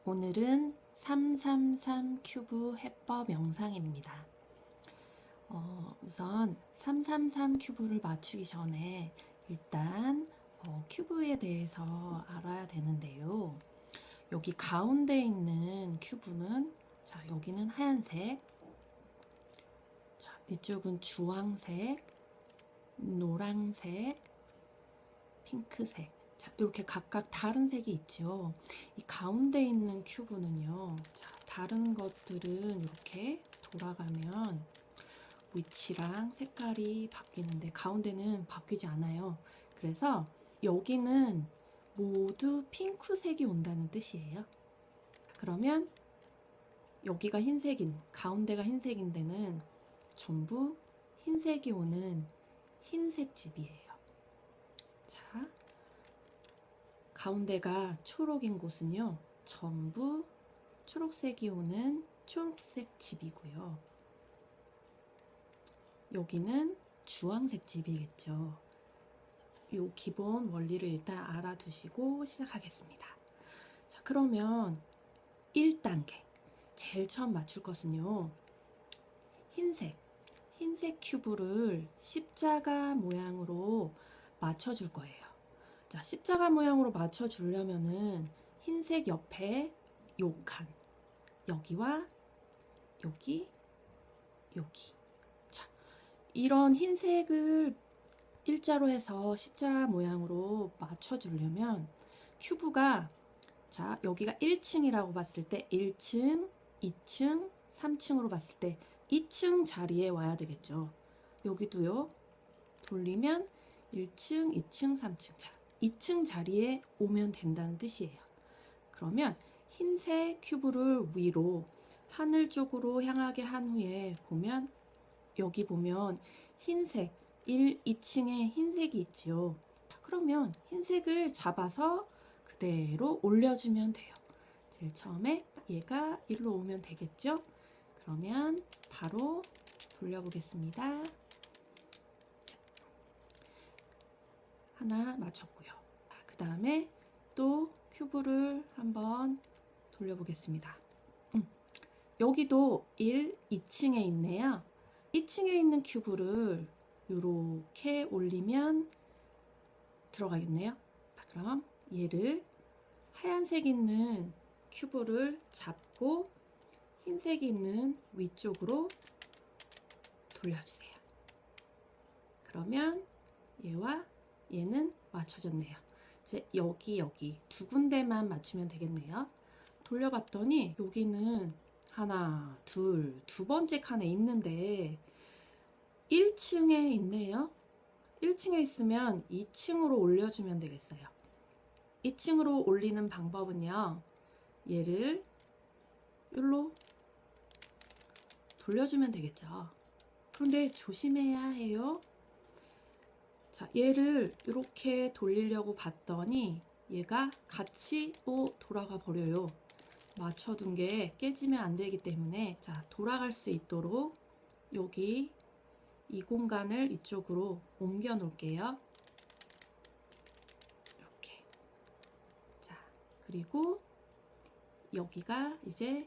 오늘은 333 큐브 해법 영상입니다. 우선 333 큐브를 맞추기 전에 일단 큐브에 대해서 알아야 되는데요. 여기 가운데 있는 큐브는 여기는 하얀색, 이쪽은 주황색, 노란색, 핑크색. 이렇게 각각 다른 색이 있죠. 이 가운데 있는 큐브는요. 다른 것들은 이렇게 돌아가면 위치랑 색깔이 바뀌는데 가운데는 바뀌지 않아요. 그래서 여기는 모두 핑크색이 온다는 뜻이에요. 그러면 여기가 흰색인, 가운데가 흰색인 데는 전부 흰색이 오는 흰색 집이에요. 자, 가운데가 초록인 곳은요, 전부 초록색이 오는 초록색 집이고요. 여기는 주황색 집이겠죠. 요 기본 원리를 일단 알아두시고 시작하겠습니다. 자, 그러면 1단계. 제일 처음 맞출 것은요, 흰색 큐브를 십자가 모양으로 맞춰줄 거예요. 자, 십자가 모양으로 맞춰주려면은 흰색 옆에 요 칸, 여기와 여기. 자, 이런 흰색을 일자로 해서 십자가 모양으로 맞춰주려면 큐브가, 자, 여기가 1층이라고 봤을 때 1층, 2층, 3층으로 봤을 때 2층 자리에 와야 되겠죠. 여기도요, 돌리면 1층, 2층, 3층. 자, 2층 자리에 오면 된다는 뜻이에요. 그러면 흰색 큐브를 위로 하늘 쪽으로 향하게 한 후에 보면, 여기 보면 흰색 1, 2층에 흰색이 있지요. 그러면 흰색을 잡아서 그대로 올려주면 돼요. 제일 처음에 얘가 일로 오면 되겠죠? 그러면 바로 돌려보겠습니다. 하나 맞췄고요. 그 다음에 또 큐브를 한번 돌려보겠습니다. 여기도 1, 2층에 있네요. 2층에 있는 큐브를 이렇게 올리면 들어가겠네요. 그럼 얘를 하얀색 있는 큐브를 잡고 흰색 있는 위쪽으로 돌려주세요. 그러면 얘와 얘는 맞춰졌네요. 이제 여기 두 군데만 맞추면 되겠네요. 돌려봤더니 여기는 하나, 두 번째 칸에 있는데 1층에 있네요. 1층에 있으면 2층으로 올려주면 되겠어요. 2층으로 올리는 방법은요, 얘를 여기로 돌려주면 되겠죠. 그런데 조심해야 해요. 자, 얘를 이렇게 돌리려고 봤더니 얘가 같이 돌아가 버려요. 맞춰둔 게 깨지면 안 되기 때문에, 자, 돌아갈 수 있도록 여기 이 공간을 이쪽으로 옮겨 놓을게요. 이렇게. 자, 그리고 여기가 이제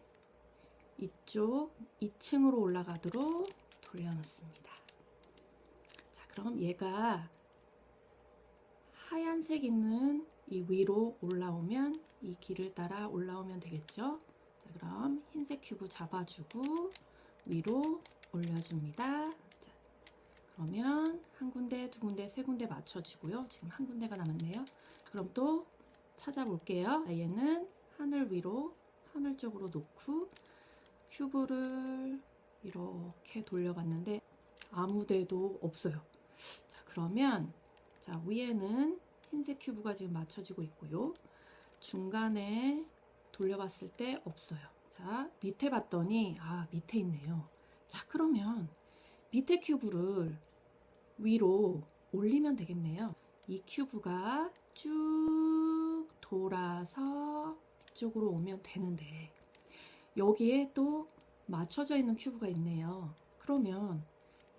이쪽 2층으로 올라가도록 돌려놓습니다. 자, 그럼 얘가 하얀색 있는 이 위로 올라오면 이 길을 따라 올라오면 되겠죠. 자, 그럼 흰색 큐브 잡아주고 위로 올려줍니다. 자, 그러면 한 군데, 두 군데, 세 군데 맞춰지고요. 지금 한 군데가 남았네요. 그럼 또 찾아볼게요. 얘는 하늘 위로, 하늘 쪽으로 놓고 큐브를 이렇게 돌려봤는데 아무 데도 없어요. 자, 그러면 자, 위에는 흰색 큐브가 지금 맞춰지고 있고요. 중간에 돌려봤을 때 없어요. 자, 밑에 봤더니 밑에 있네요. 자, 그러면 밑에 큐브를 위로 올리면 되겠네요. 이 큐브가 쭉 돌아서 이쪽으로 오면 되는데 여기에 또 맞춰져 있는 큐브가 있네요. 그러면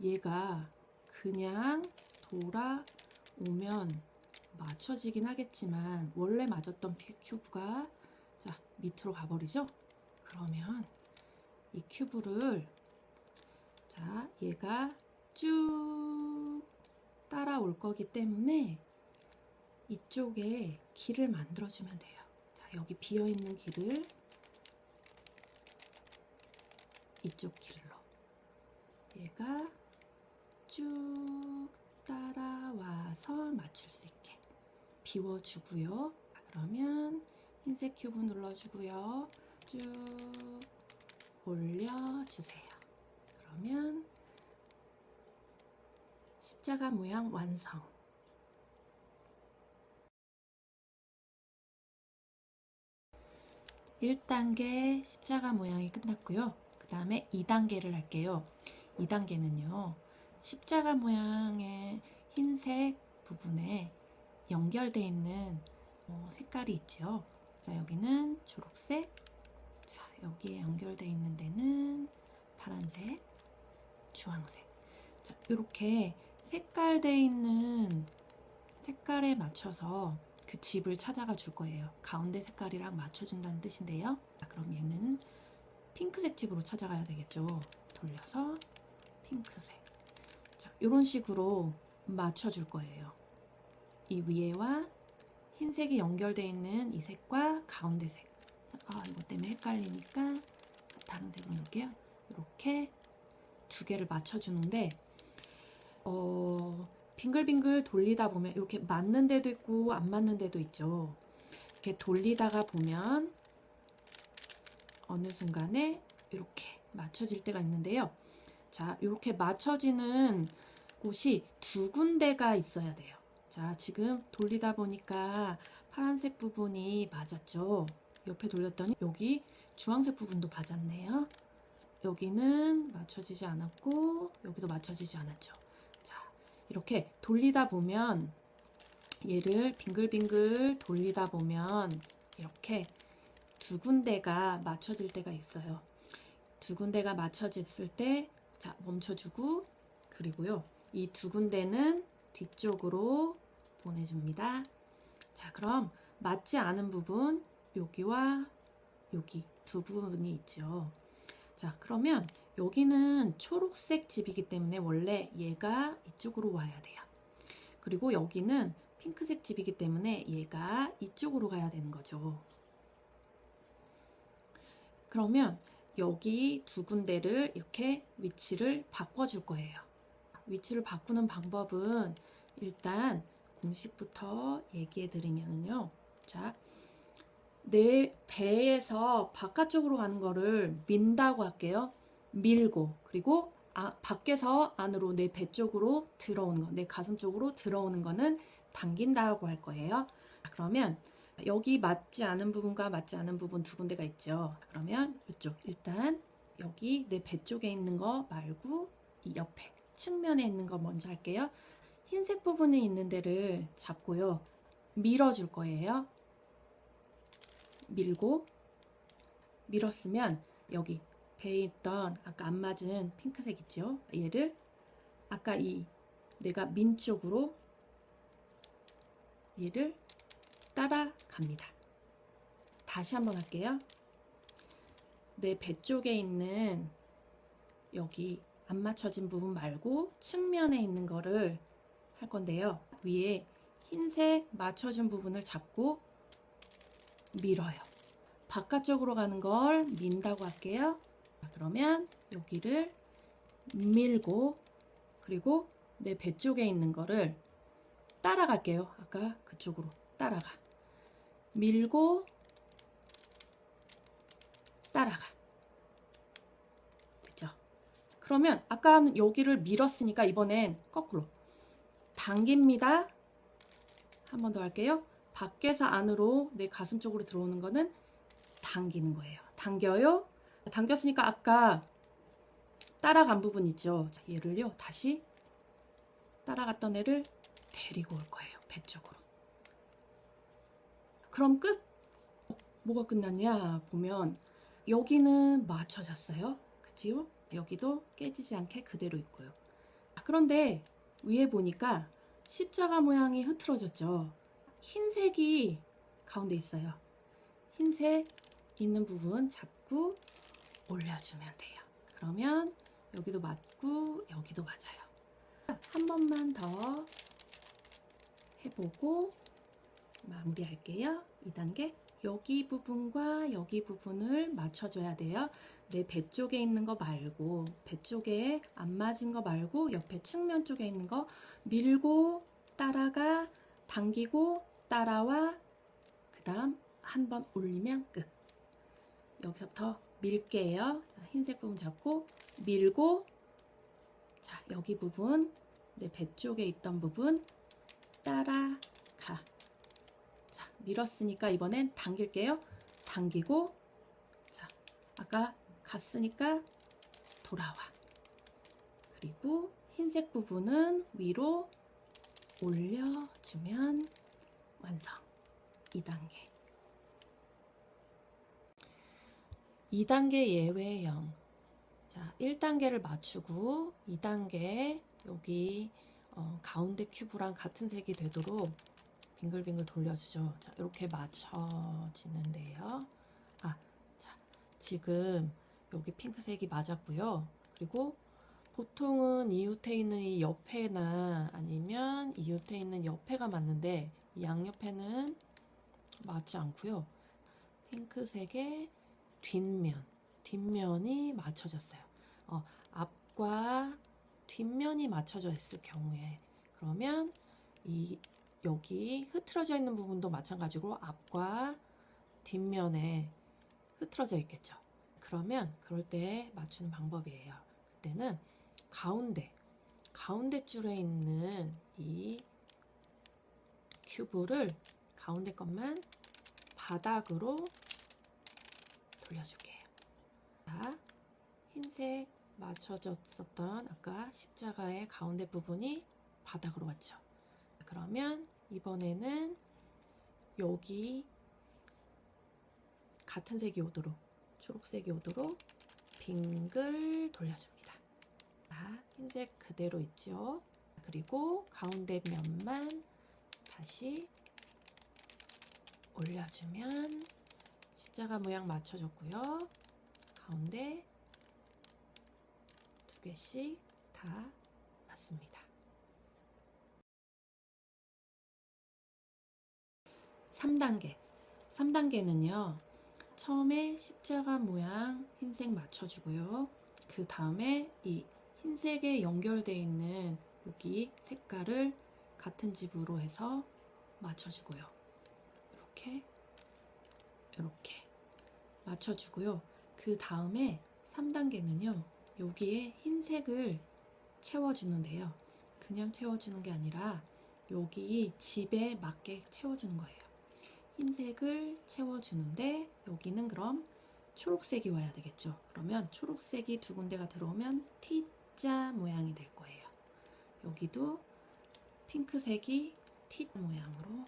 얘가 그냥 돌아오면 맞춰지긴 하겠지만 원래 맞았던 큐브가 자, 밑으로 가버리죠? 그러면 이 큐브를, 자, 얘가 쭉 따라올 거기 때문에 이쪽에 길을 만들어주면 돼요. 자, 여기 비어있는 길을 이쪽 길로 얘가 쭉 따라와서 맞출 수 있게 비워주고요. 그러면 흰색 큐브 눌러주고요. 쭉 올려주세요. 그러면 십자가 모양 완성. 1단계 십자가 모양이 끝났고요. 그 다음에 2단계를 할게요. 2단계는요. 십자가 모양의 흰색 부분에 연결되어 있는 색깔이 있죠. 자, 여기는 초록색, 자, 여기에 연결되어 있는 데는 파란색, 주황색. 자, 이렇게 색깔되어 있는 색깔에 맞춰서 그 집을 찾아가 줄 거예요. 가운데 색깔이랑 맞춰준다는 뜻인데요. 자, 그럼 얘는 핑크색 집으로 찾아가야 되겠죠. 돌려서 핑크색. 자, 이런 식으로 맞춰줄 거예요. 이 위에와 흰색이 연결되어 있는 이 색과 가운데 색. 아, 이것 때문에 헷갈리니까 다른 색으로 넣을게요. 이렇게 두 개를 맞춰주는데 빙글빙글 돌리다 보면 이렇게 맞는 데도 있고 안 맞는 데도 있죠. 이렇게 돌리다가 보면 어느 순간에 이렇게 맞춰질 때가 있는데요. 자, 이렇게 맞춰지는 곳이 두 군데가 있어야 돼요. 자, 지금 돌리다 보니까 파란색 부분이 맞았죠. 옆에 돌렸더니 여기 주황색 부분도 맞았네요. 여기는 맞춰지지 않았고 여기도 맞춰지지 않았죠. 자, 이렇게 돌리다 보면 얘를 빙글빙글 돌리다 보면 이렇게 두 군데가 맞춰질 때가 있어요. 두 군데가 맞춰졌을 때, 자, 멈춰주고, 그리고요, 이 두 군데는 뒤쪽으로 보내줍니다. 자, 그럼 맞지 않은 부분, 여기와 여기 두 부분이 있죠. 자, 그러면 여기는 초록색 집이기 때문에 원래 얘가 이쪽으로 와야 돼요. 그리고 여기는 핑크색 집이기 때문에 얘가 이쪽으로 가야 되는 거죠. 그러면 여기 두 군데를 이렇게 위치를 바꿔줄 거예요. 위치를 바꾸는 방법은 일단 공식부터 얘기해 드리면요. 자, 내 배에서 바깥쪽으로 가는 거를 민다고 할게요. 밀고, 그리고 밖에서 안으로 내 배 쪽으로 들어오는 거, 내 가슴 쪽으로 들어오는 거는 당긴다고 할 거예요. 그러면 여기 맞지 않은 부분과 맞지 않은 부분 두 군데가 있죠. 그러면 이쪽, 일단 여기 내 배 쪽에 있는 거 말고 이 옆에 측면에 있는 거 먼저 할게요. 흰색 부분에 있는 데를 잡고요. 밀어줄 거예요. 밀고, 밀었으면 여기 배에 있던 아까 안 맞은 핑크색 있죠? 얘를 아까 이 내가 민 쪽으로 얘를 따라갑니다. 다시 한번 할게요. 내 배 쪽에 있는 여기 안 맞춰진 부분 말고 측면에 있는 거를 할 건데요. 위에 흰색 맞춰진 부분을 잡고 밀어요. 바깥쪽으로 가는 걸 민다고 할게요. 그러면 여기를 밀고, 그리고 내 배 쪽에 있는 거를 따라갈게요. 아까 그쪽으로 따라가. 밀고 따라가. 됐죠? 그러면 아까는 여기를 밀었으니까 이번엔 거꾸로 당깁니다. 한 번 더 할게요. 밖에서 안으로 내 가슴 쪽으로 들어오는 거는 당기는 거예요. 당겨요. 당겼으니까 아까 따라간 부분 있죠. 자, 얘를요, 다시 따라갔던 애를 데리고 올 거예요. 배 쪽으로. 그럼 끝. 뭐가 끝났냐 보면 여기는 맞춰졌어요. 그치요? 여기도 깨지지 않게 그대로 있고요. 그런데 위에 보니까 십자가 모양이 흐트러졌죠. 흰색이 가운데 있어요. 흰색 있는 부분 잡고 올려주면 돼요. 그러면 여기도 맞고 여기도 맞아요. 한 번만 더 해보고 마무리할게요. 2단계. 여기 부분과 여기 부분을 맞춰줘야 돼요. 내 배 쪽에 있는 거 말고, 배 쪽에 안 맞은 거 말고 옆에 측면 쪽에 있는 거 밀고 따라가, 당기고 따라와, 그 다음 한 번 올리면 끝. 여기서부터 밀게요. 자, 흰색 부분 잡고 밀고, 자, 여기 부분, 내 배 쪽에 있던 부분 따라가. 자, 밀었으니까 이번엔 당길게요. 당기고, 자, 아까 갔으니까 돌아와. 그리고 흰색 부분은 위로 올려주면 완성. 2단계. 2단계 예외형. 자, 1단계를 맞추고 2단계 여기 가운데 큐브랑 같은 색이 되도록 빙글빙글 돌려주죠. 자, 이렇게 맞춰지는데요. 아, 자, 지금 여기 핑크색이 맞았고요. 그리고 보통은 이웃에 있는 이 옆에나 아니면 이웃에 있는 옆에가 맞는데 이 양옆에는 맞지 않고요. 핑크색의 뒷면이 맞춰졌어요. 앞과 뒷면이 맞춰져 있을 경우에 그러면 여기 흐트러져 있는 부분도 마찬가지로 앞과 뒷면에 흐트러져 있겠죠. 그러면 그럴 때 맞추는 방법이에요. 그때는 가운데 줄에 있는 이 큐브를 가운데 것만 바닥으로 돌려줄게요. 자, 흰색 맞춰졌었던 아까 십자가의 가운데 부분이 바닥으로 왔죠. 그러면 이번에는 여기 같은 색이 오도록, 초록색이 오도록 빙글 돌려줍니다. 자, 흰색 그대로 있죠. 그리고 가운데 면만 다시 올려주면 십자가 모양 맞춰줬고요. 가운데 2개씩 다 맞습니다. 3단계. 3단계는요. 처음에 십자가 모양 흰색 맞춰주고요. 그 다음에 이 흰색에 연결되어 있는 여기 색깔을 같은 집으로 해서 맞춰주고요. 이렇게 맞춰주고요. 그 다음에 3단계는요. 여기에 흰색을 채워주는데요. 그냥 채워주는 게 아니라 여기 집에 맞게 채워주는 거예요. 흰색을 채워주는데 여기는 그럼 초록색이 와야 되겠죠. 그러면 초록색이 2군데가 들어오면 T자 모양이 될 거예요. 여기도 핑크색이 T 모양으로,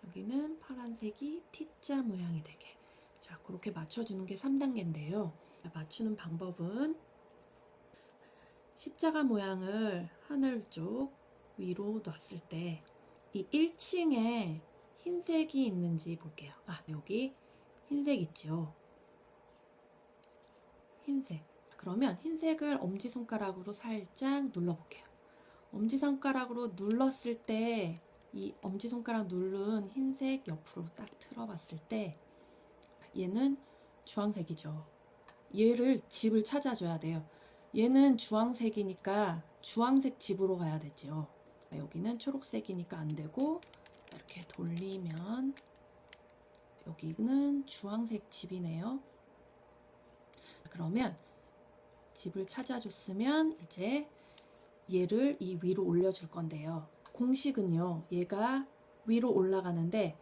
여기는 파란색이 T자 모양이 되게. 자, 그렇게 맞춰주는 게 3단계인데요. 맞추는 방법은 십자가 모양을 하늘 쪽 위로 놨을 때 이 1층에 흰색이 있는지 볼게요. 여기 흰색 있죠. 흰색. 그러면 흰색을 엄지손가락으로 살짝 눌러볼게요. 엄지손가락으로 눌렀을 때 이 엄지손가락 누른 흰색 옆으로 딱 틀어봤을 때 얘는 주황색이죠. 얘를 집을 찾아줘야 돼요. 얘는 주황색이니까 주황색 집으로 가야 되죠. 여기는 초록색이니까 안 되고 이렇게 돌리면 여기는 주황색 집이네요. 그러면 집을 찾아줬으면 이제 얘를 이 위로 올려줄 건데요. 공식은요. 얘가 위로 올라가는데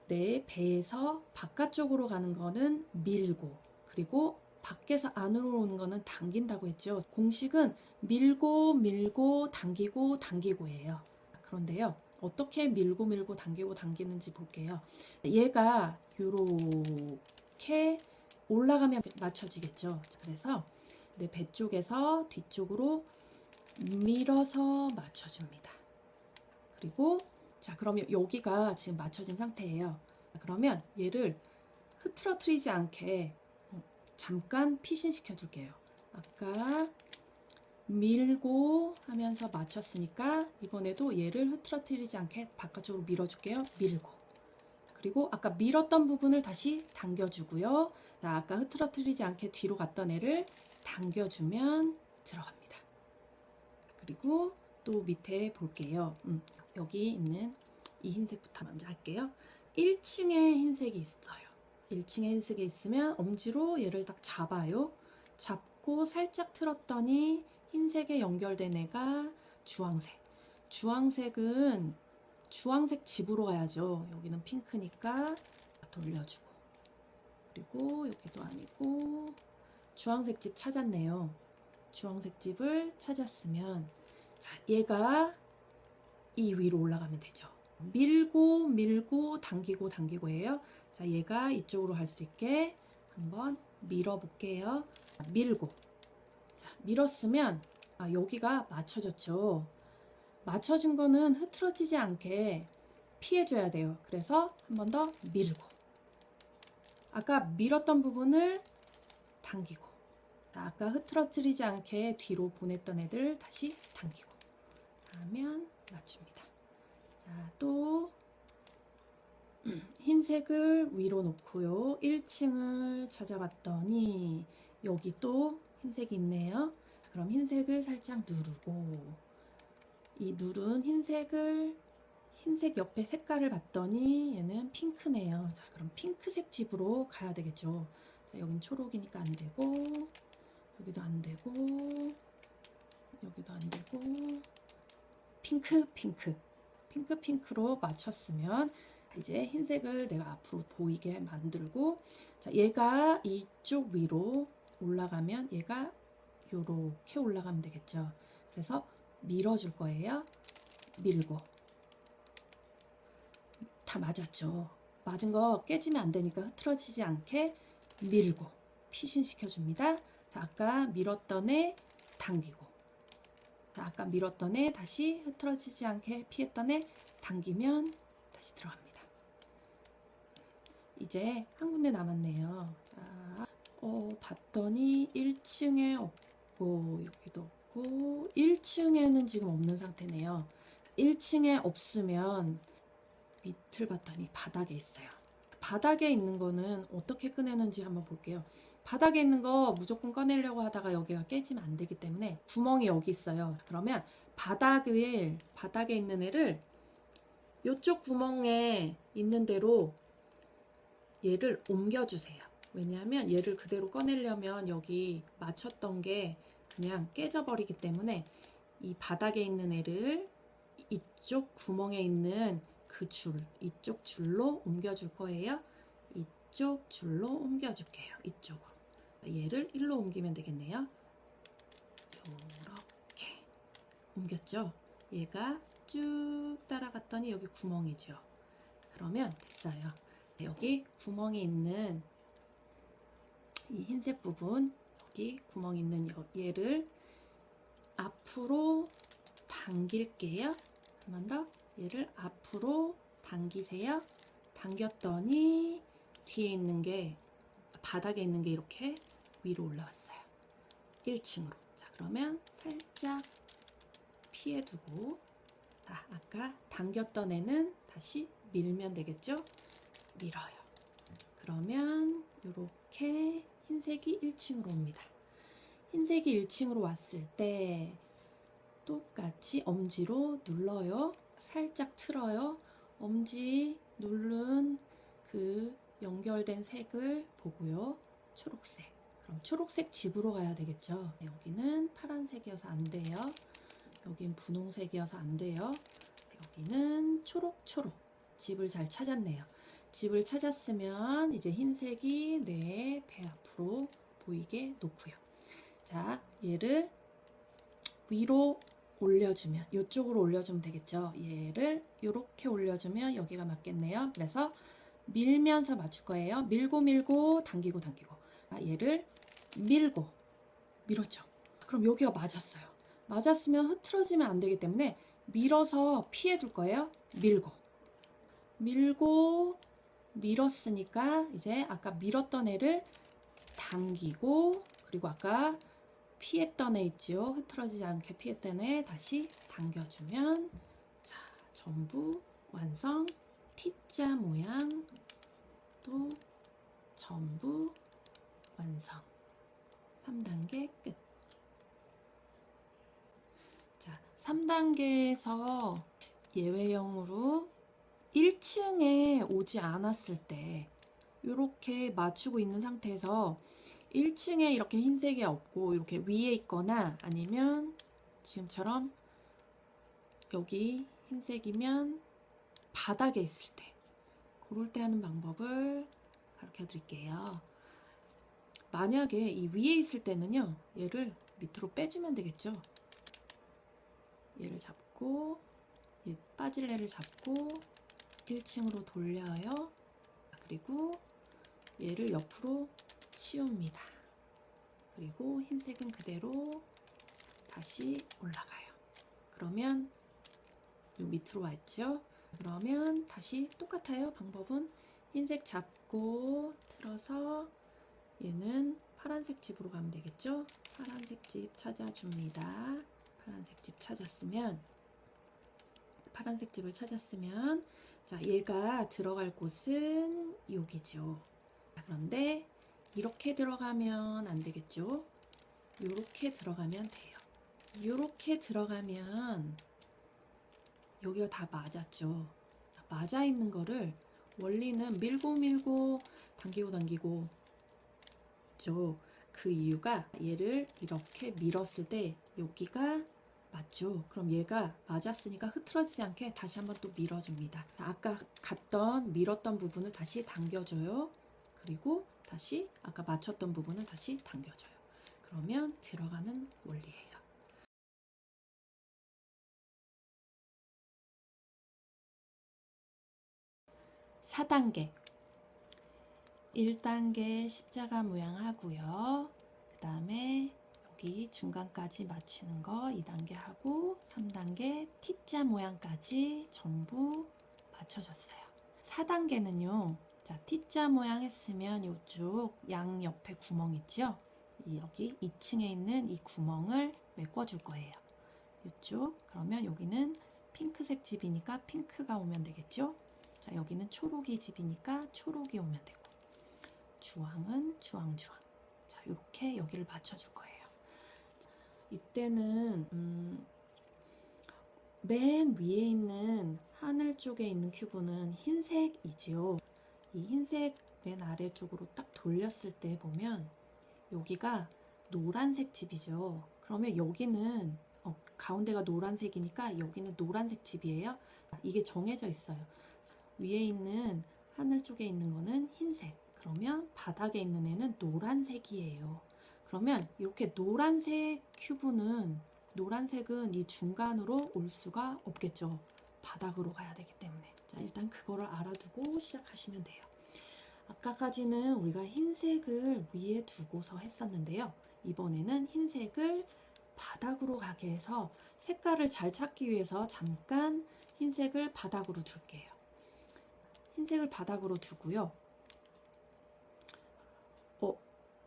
내 배에서 바깥쪽으로 가는 거는 밀고, 그리고 밖에서 안으로 오는 거는 당긴다고 했죠. 공식은 밀고 당기고예요. 그런데요. 어떻게 밀고 당기고 당기는지 볼게요. 얘가 이렇게 올라가면 맞춰지겠죠. 그래서 내 배 쪽에서 뒤쪽으로 밀어서 맞춰줍니다. 그리고 자, 그러면 여기가 지금 맞춰진 상태예요. 그러면 얘를 흐트러뜨리지 않게 잠깐 피신시켜 줄게요. 아까 밀고 하면서 맞췄으니까 이번에도 얘를 흐트러뜨리지 않게 바깥쪽으로 밀어줄게요. 밀고. 그리고 아까 밀었던 부분을 다시 당겨주고요. 자, 아까 흐트러뜨리지 않게 뒤로 갔던 애를 당겨주면 들어갑니다. 그리고 또 밑에 볼게요. 여기 있는 이 흰색부터 먼저 할게요. 1층에 흰색이 있어요. 1층에 흰색이 있으면 엄지로 얘를 딱 잡아요. 잡고 살짝 틀었더니 흰색에 연결된 애가 주황색. 주황색은 주황색 집으로 가야죠. 여기는 핑크니까 돌려주고. 그리고 여기도 아니고 주황색 집 찾았네요. 주황색 집을 찾았으면 자, 얘가 이 위로 올라가면 되죠. 밀고 밀고 당기고 당기고예요. 자, 얘가 이쪽으로 갈 수 있게 한번 밀어 볼게요. 밀고. 자, 밀었으면 여기가 맞춰졌죠. 맞춰진 거는 흐트러지지 않게 피해줘야 돼요. 그래서 한 번 더 밀고. 아까 밀었던 부분을 당기고. 아까 흐트러뜨리지 않게 뒤로 보냈던 애들 다시 당기고 하면 맞춥니다. 자, 또 흰색을 위로 놓고요. 1층을 찾아봤더니 여기 또 흰색이 있네요. 그럼 흰색을 살짝 누르고 이 누른 흰색 옆에 색깔을 봤더니 얘는 핑크네요. 자, 그럼 핑크색 집으로 가야 되겠죠. 자, 여긴 초록이니까 안 되고 여기도 안 되고 여기도 안 되고 핑크로 맞췄으면 이제 흰색을 내가 앞으로 보이게 만들고 자, 얘가 이쪽 위로 올라가면 얘가 요렇게 올라가면 되겠죠. 그래서 밀어줄 거예요. 밀고 다 맞았죠. 맞은 거 깨지면 안 되니까 흐트러지지 않게 밀고 피신시켜 줍니다. 자, 아까 밀었던 애 당기고 자, 아까 밀었던 애 다시 흐트러지지 않게 피했던 애 당기면 다시 들어갑니다. 이제 한 군데 남았네요. 자, 봤더니 1층에 없고 여기도 없고 1층에는 지금 없는 상태네요. 1층에 없으면 밑을 봤더니 바닥에 있어요. 바닥에 있는 거는 어떻게 꺼내는지 한번 볼게요. 바닥에 있는 거 무조건 꺼내려고 하다가 여기가 깨지면 안 되기 때문에 구멍이 여기 있어요. 그러면 바닥에 있는 애를 이쪽 구멍에 있는 대로 얘를 옮겨주세요. 왜냐하면 얘를 그대로 꺼내려면 여기 맞췄던 게 그냥 깨져버리기 때문에 이 바닥에 있는 애를 이쪽 구멍에 있는 이쪽 줄로 옮겨줄 거예요. 이쪽 줄로 옮겨줄게요. 이쪽으로. 얘를 일로 옮기면 되겠네요. 이렇게 옮겼죠. 얘가 쭉 따라갔더니 여기 구멍이죠. 그러면 됐어요. 여기 구멍이 있는 이 흰색 부분, 여기 구멍 있는 얘를 앞으로 당길게요. 한 번 더. 얘를 앞으로 당기세요. 당겼더니 뒤에 있는 게 바닥에 있는 게 이렇게 위로 올라왔어요. 1층으로. 자, 그러면 살짝 피해두고 자, 아까 당겼던 애는 다시 밀면 되겠죠? 밀어요. 그러면 이렇게 흰색이 1층으로 옵니다. 흰색이 1층으로 왔을 때 똑같이 엄지로 눌러요. 살짝 틀어요. 엄지 누른 그 연결된 색을 보고요. 초록색. 그럼 초록색 집으로 가야 되겠죠. 여기는 파란색이어서 안 돼요. 여긴 분홍색이어서 안 돼요. 여기는 초록. 집을 잘 찾았네요. 집을 찾았으면 이제 흰색이 내 배 앞으로 보이게 놓고요. 자, 얘를 위로 올려주면 이쪽으로 올려주면 되겠죠. 얘를 이렇게 올려주면 여기가 맞겠네요. 그래서 밀면서 맞출 거예요. 밀고 당기고 얘를 밀었죠. 그럼 여기가 맞았어요. 맞았으면 흐트러지면 안 되기 때문에 밀어서 피해 줄 거예요. 밀고 밀었으니까 이제 아까 밀었던 애를 당기고, 그리고 아까 피했던 애 있지요? 흐트러지지 않게 피했던 애 다시 당겨주면, 자, 전부 완성. T자 모양 또 전부 완성. 3단계 끝. 자, 3단계에서 예외형으로 1층에 오지 않았을 때 이렇게 맞추고 있는 상태에서 1층에 이렇게 흰색이 없고 이렇게 위에 있거나 아니면 지금처럼 여기 흰색이면 바닥에 있을 때, 그럴 때 하는 방법을 가르쳐 드릴게요. 만약에 이 위에 있을 때는요, 얘를 밑으로 빼주면 되겠죠. 얘를 잡고, 얘 빠질 애를 잡고 1층으로 돌려요. 그리고 얘를 옆으로 치웁니다. 그리고 흰색은 그대로 다시 올라가요. 그러면 요 밑으로 와 있죠. 그러면 다시 똑같아요. 방법은 흰색 잡고 틀어서 얘는 파란색 집으로 가면 되겠죠. 파란색 집 찾아줍니다. 파란색 집 찾았으면, 파란색 집을 찾았으면, 자, 얘가 들어갈 곳은 여기죠. 그런데 이렇게 들어가면 안 되겠죠. 이렇게 들어가면 돼요. 이렇게 들어가면 여기가 다 맞았죠. 맞아 있는 거를 원리는 밀고 밀고 당기고 당기고 죠. 그 이유가 얘를 이렇게 밀었을 때 여기가 맞죠. 그럼 얘가 맞았으니까 흐트러지지 않게 다시 한번 또 밀어줍니다. 아까 갔던 밀었던 부분을 다시 당겨줘요. 그리고 다시 아까 맞췄던 부분을 다시 당겨줘요. 그러면 들어가는 원리예요. 4단계 1단계 십자가 모양 하고요. 그 다음에 여기 중간까지 맞추는 거 2단계 하고 3단계 T자 모양까지 전부 맞춰줬어요. 4단계는요. 자, T자 모양 했으면 이쪽 양 옆에 구멍 있죠? 여기 2층에 있는 이 구멍을 메꿔줄 거예요. 이쪽. 그러면 여기는 핑크색 집이니까 핑크가 오면 되겠죠? 자, 여기는 초록이 집이니까 초록이 오면 되고, 주황은 주황주황. 자, 이렇게 여기를 맞춰줄 거예요. 이때는 맨 위에 있는 하늘 쪽에 있는 큐브는 흰색이지요. 이 흰색 맨 아래쪽으로 딱 돌렸을 때 보면 여기가 노란색 집이죠. 그러면 여기는 가운데가 노란색이니까 여기는 노란색 집이에요. 이게 정해져 있어요. 위에 있는 하늘 쪽에 있는 거는 흰색. 그러면 바닥에 있는 애는 노란색이에요. 그러면 이렇게 노란색 큐브는, 노란색은 이 중간으로 올 수가 없겠죠. 바닥으로 가야 되기 때문에. 자, 일단 그거를 알아두고 시작하시면 돼요. 아까까지는 우리가 흰색을 위에 두고서 했었는데요. 이번에는 흰색을 바닥으로 가게 해서 색깔을 잘 찾기 위해서 잠깐 흰색을 바닥으로 둘게요. 흰색을 바닥으로 두고요.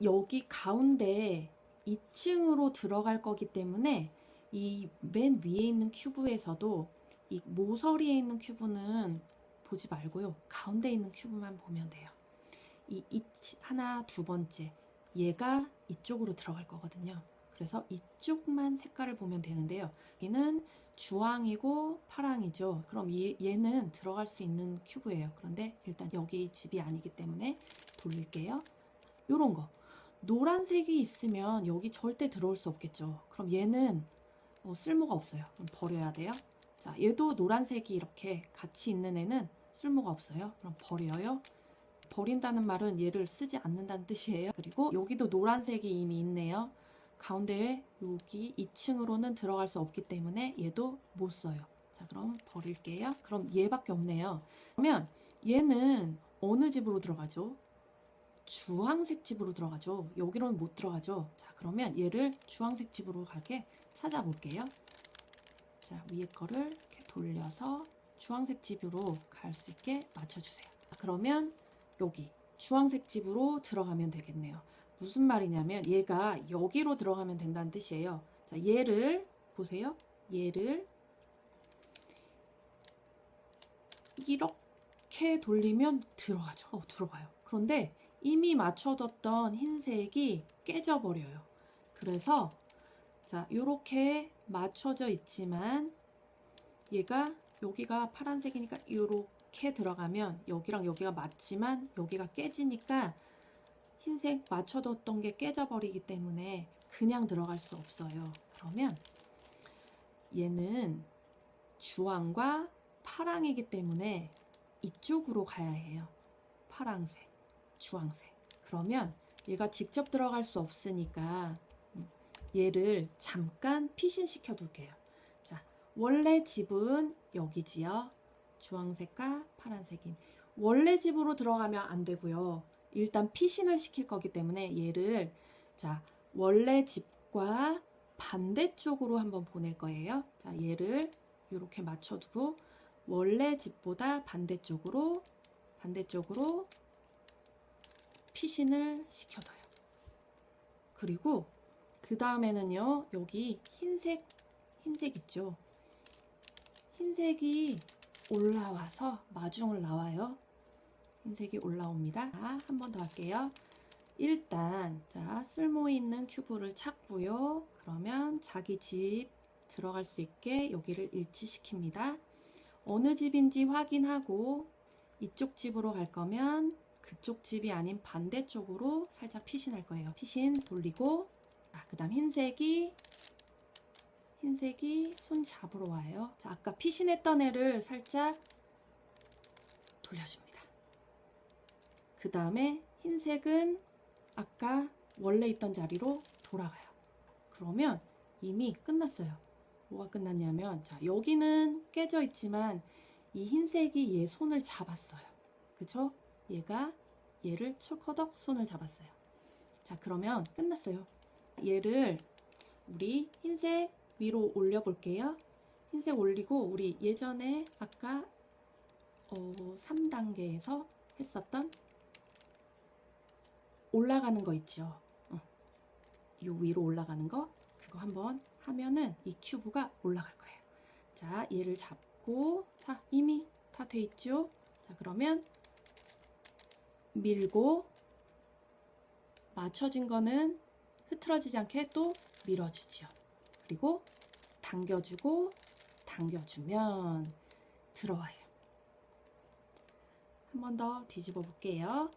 여기 가운데 2층으로 들어갈 거기 때문에 이 맨 위에 있는 큐브에서도 이 모서리에 있는 큐브는 보지 말고요. 가운데 있는 큐브만 보면 돼요. 하나, 두 번째. 얘가 이쪽으로 들어갈 거거든요. 그래서 이쪽만 색깔을 보면 되는데요. 여기는 주황이고 파랑이죠. 그럼 얘는 들어갈 수 있는 큐브예요. 그런데 일단 여기 집이 아니기 때문에 돌릴게요. 요런 거. 노란색이 있으면 여기 절대 들어올 수 없겠죠. 그럼 얘는 쓸모가 없어요. 그럼 버려야 돼요. 자, 얘도 노란색이 이렇게 같이 있는 애는 쓸모가 없어요. 그럼 버려요. 버린다는 말은 얘를 쓰지 않는다는 뜻이에요. 그리고 여기도 노란색이 이미 있네요. 가운데에 여기 2층으로는 들어갈 수 없기 때문에 얘도 못 써요. 자, 그럼 버릴게요. 그럼 얘밖에 없네요. 그러면 얘는 어느 집으로 들어가죠? 주황색 집으로 들어가죠. 여기로는 못 들어가죠. 자, 그러면 얘를 주황색 집으로 가게 찾아볼게요. 자, 위에 거를 이렇게 돌려서 주황색 집으로 갈 수 있게 맞춰주세요. 그러면 여기 주황색 집으로 들어가면 되겠네요. 무슨 말이냐면 얘가 여기로 들어가면 된다는 뜻이에요. 자, 얘를 보세요. 얘를 이렇게 돌리면 들어가죠. 들어가요. 그런데 이미 맞춰뒀던 흰색이 깨져버려요. 그래서 자, 요렇게 맞춰져 있지만 얘가 여기가 파란색이니까 요렇게 들어가면 여기랑 여기가 맞지만 여기가 깨지니까 흰색 맞춰뒀던 게 깨져버리기 때문에 그냥 들어갈 수 없어요. 그러면 얘는 주황과 파랑이기 때문에 이쪽으로 가야 해요. 파랑색, 주황색. 그러면 얘가 직접 들어갈 수 없으니까 얘를 잠깐 피신시켜 둘게요. 자, 원래 집은 여기지요. 주황색과 파란색인. 원래 집으로 들어가면 안 되고요. 일단 피신을 시킬 거기 때문에 얘를 자, 원래 집과 반대쪽으로 한번 보낼 거예요. 자, 얘를 이렇게 맞춰두고 원래 집보다 반대쪽으로 피신을 시켜둬요. 그리고 그 다음에는요, 여기 흰색 있죠? 흰색이 올라와서 마중을 나와요. 흰색이 올라옵니다. 한 번 더 할게요. 일단 자, 쓸모 있는 큐브를 찾고요. 그러면 자기 집 들어갈 수 있게 여기를 일치시킵니다. 어느 집인지 확인하고 이쪽 집으로 갈 거면 그쪽 집이 아닌 반대쪽으로 살짝 피신할 거예요. 피신 돌리고 그 다음 흰색이 손 잡으러 와요. 자, 아까 피신했던 애를 살짝 돌려줍니다. 그 다음에 흰색은 아까 원래 있던 자리로 돌아가요. 그러면 이미 끝났어요. 뭐가 끝났냐면 자, 여기는 깨져 있지만 이 흰색이 얘 손을 잡았어요. 그쵸? 얘가 얘를 철커덕 손을 잡았어요. 자, 그러면 끝났어요. 얘를 우리 흰색 위로 올려 볼게요. 흰색 올리고 우리 예전에 아까 3단계에서 했었던 올라가는 거 있죠. 요 위로 올라가는 거 그거 한번 하면은 이 큐브가 올라갈 거예요. 자, 얘를 잡고 자, 이미 다 돼 있죠. 자, 그러면 밀고 맞춰진 거는 흐트러지지 않게 또 밀어주지요. 그리고 당겨주고 당겨주면 들어와요. 한 번 더 뒤집어 볼게요.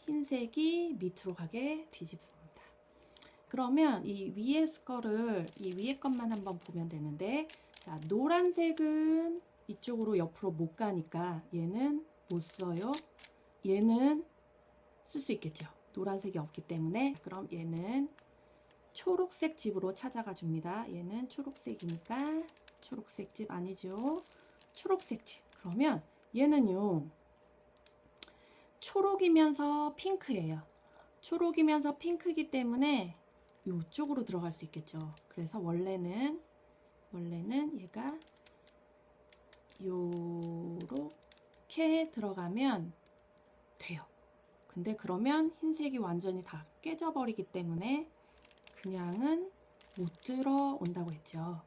흰색이 밑으로 가게 뒤집어 봅니다. 그러면 이 위에 것만 한번 보면 되는데 자, 노란색은 이쪽으로 옆으로 못 가니까 얘는 못 써요. 얘는 쓸 수 있겠죠. 노란색이 없기 때문에. 그럼 얘는 초록색 집으로 찾아가 줍니다. 얘는 초록색이니까 초록색 집 아니죠. 초록색 집. 그러면 얘는요. 초록이면서 핑크예요. 초록이면서 핑크이기 때문에 이쪽으로 들어갈 수 있겠죠. 그래서 원래는 얘가 요렇게 들어가면 돼요. 근데 그러면 흰색이 완전히 다 깨져버리기 때문에 그냥은 못 들어온다고 했죠.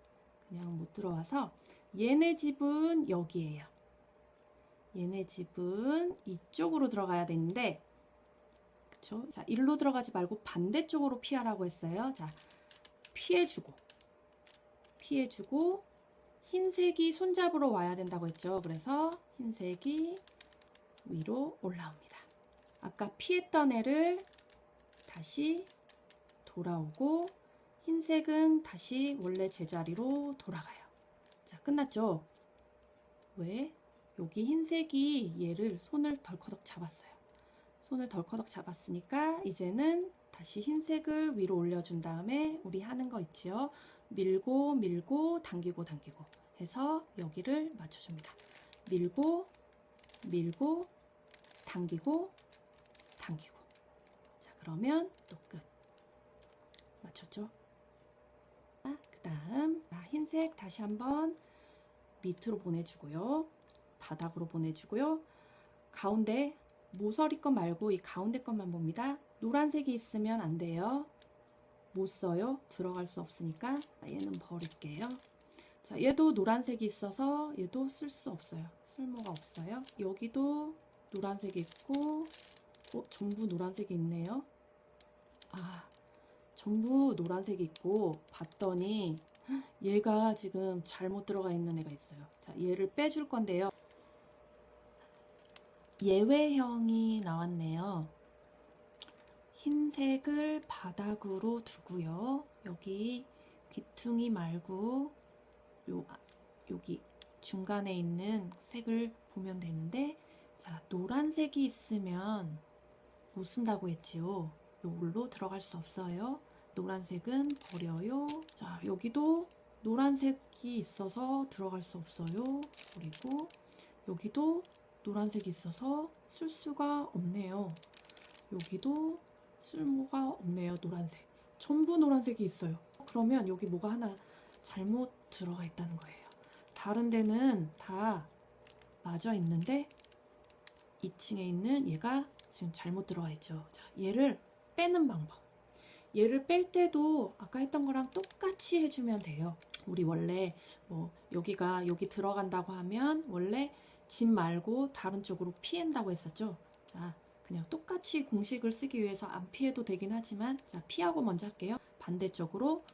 그냥 못 들어와서 얘네 집은 여기에요. 얘네 집은 이쪽으로 들어가야 되는데 그쵸? 자, 일로 들어가지 말고 반대쪽으로 피하라고 했어요. 자, 피해주고 흰색이 손잡으러 와야 된다고 했죠. 그래서 흰색이 위로 올라옵니다. 아까 피했던 애를 다시 돌아오고 흰색은 다시 원래 제자리로 돌아가요. 자, 끝났죠? 왜? 여기 흰색이 얘를 손을 덜커덕 잡았어요. 손을 덜커덕 잡았으니까 이제는 다시 흰색을 위로 올려준 다음에 우리 하는 거 있죠? 밀고 밀고 당기고 당기고 해서 여기를 맞춰줍니다. 밀고 밀고 당기고 당기고. 자, 그러면 또 끝. 맞췄죠? 그 다음 흰색 다시 한번 밑으로 보내주고요. 바닥으로 보내주고요. 가운데 모서리 것 말고 이 가운데 것만 봅니다. 노란색이 있으면 안 돼요. 못 써요. 들어갈 수 없으니까 얘는 버릴게요. 자, 얘도 노란색이 있어서 얘도 쓸 수 없어요. 쓸모가 없어요. 여기도 노란색이 있고 전부 노란색이 있네요. 아, 전부 노란색이 있고 봤더니 얘가 지금 잘못 들어가 있는 애가 있어요. 자, 얘를 빼줄 건데요. 예외형이 나왔네요. 흰색을 바닥으로 두고요. 여기 귀퉁이 말고 여기 중간에 있는 색을 보면 되는데, 자, 노란색이 있으면 못 쓴다고 했지요. 요걸로 들어갈 수 없어요. 노란색은 버려요. 자, 여기도 노란색이 있어서 들어갈 수 없어요. 그리고 여기도 노란색이 있어서 쓸 수가 없네요. 여기도 쓸모가 없네요. 노란색. 전부 노란색이 있어요. 그러면 여기 뭐가 하나 잘못 들어가 있다는 거예요. 다른 데는 다 맞아 있는데 2층에 있는 얘가 지금 잘못 들어가 있죠. 자, 얘를 빼는 방법. 얘를 뺄 때도 아까 했던 거랑 똑같이 해주면 돼요. 우리 원래 여기 들어간다고 하면 원래 집 말고 다른 쪽으로 피한다고 했었죠. 자, 그냥 똑같이 공식을 쓰기 위해서 안 피해도 되긴 하지만, 자, 피하고 먼저 할게요. 반대쪽으로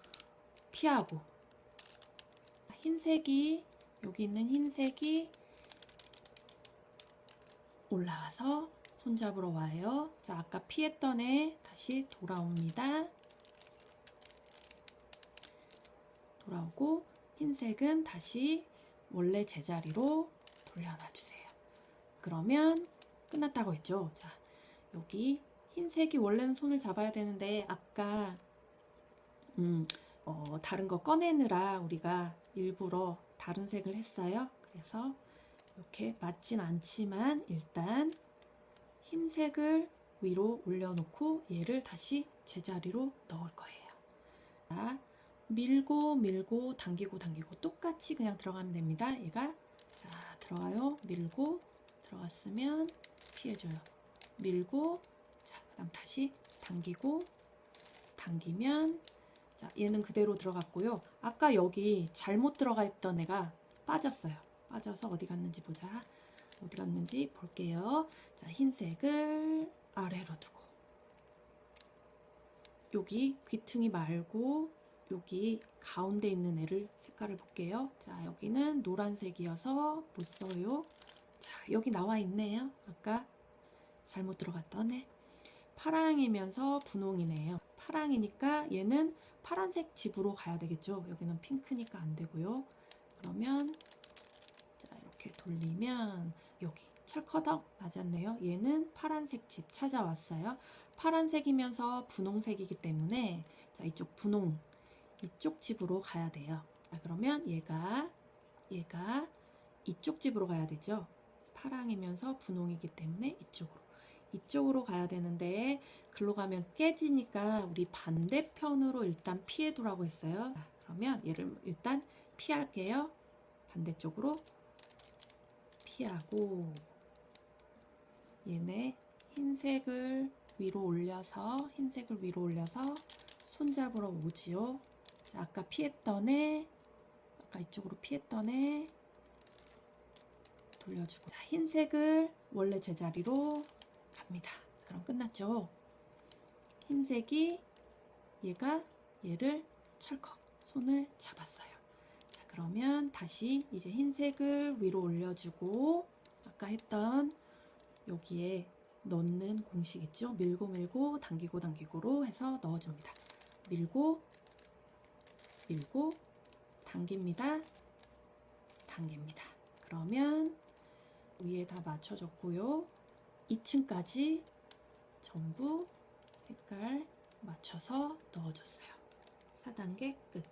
피하고, 흰색이, 여기 있는 흰색이 올라와서 손잡으러 와요. 자, 아까 피했던 애 다시 돌아옵니다. 돌아오고 흰색은 다시 원래 제자리로 돌려놔 주세요. 그러면 끝났다고 했죠. 자, 여기 흰색이 원래는 손을 잡아야 되는데 아까 다른 거 꺼내느라 우리가 일부러 다른 색을 했어요. 그래서 이렇게 맞진 않지만 일단 흰색을 위로 올려놓고 얘를 다시 제자리로 넣을 거예요. 자, 밀고 당기고 똑같이 그냥 들어가면 됩니다. 얘가 자, 들어가요. 밀고 들어갔으면 피해줘요. 밀고, 자, 그 다음 다시 당기고, 당기면, 자, 얘는 그대로 들어갔고요. 아까 여기 잘못 들어가 있던 애가 빠졌어요. 빠져서 어디 갔는지 보자. 어디 갔는지 볼게요. 자, 흰색을 아래로 두고, 여기 귀퉁이 말고 여기 가운데 있는 애를 색깔을 볼게요. 자, 여기는 노란색이어서 못 써요. 자, 여기 나와 있네요. 아까 잘못 들어갔던 애. 파랑이면서 분홍이네요. 파랑이니까 얘는 파란색 집으로 가야 되겠죠. 여기는 핑크니까 안 되고요. 그러면 자, 이렇게 돌리면 여기 철커덕 맞았네요. 얘는 파란색 집 찾아왔어요. 파란색이면서 분홍색이기 때문에 자, 이쪽 분홍, 이쪽 집으로 가야 돼요. 자, 그러면 얘가 이쪽 집으로 가야 되죠. 파랑이면서 분홍이기 때문에 이쪽으로 가야 되는데 글로 가면 깨지니까 우리 반대편으로 일단 피해 두라고 했어요. 자, 그러면 얘를 일단 피할게요. 반대쪽으로 피하고, 얘네 흰색을 위로 올려서 손잡으러 오지요. 자, 아까 이쪽으로 피했던 애 돌려주고, 자, 흰색을 원래 제자리로 갑니다. 그럼 끝났죠. 흰색이 얘를 철컥 손을 잡았어요. 자, 그러면 다시 이제 흰색을 위로 올려주고 아까 했던 여기에 넣는 공식 있죠? 밀고 당기고로 해서 넣어줍니다. 밀고 당깁니다. 그러면 위에 다 맞춰졌고요. 2층까지 전부 색깔 맞춰서 넣어줬어요. 4단계 끝.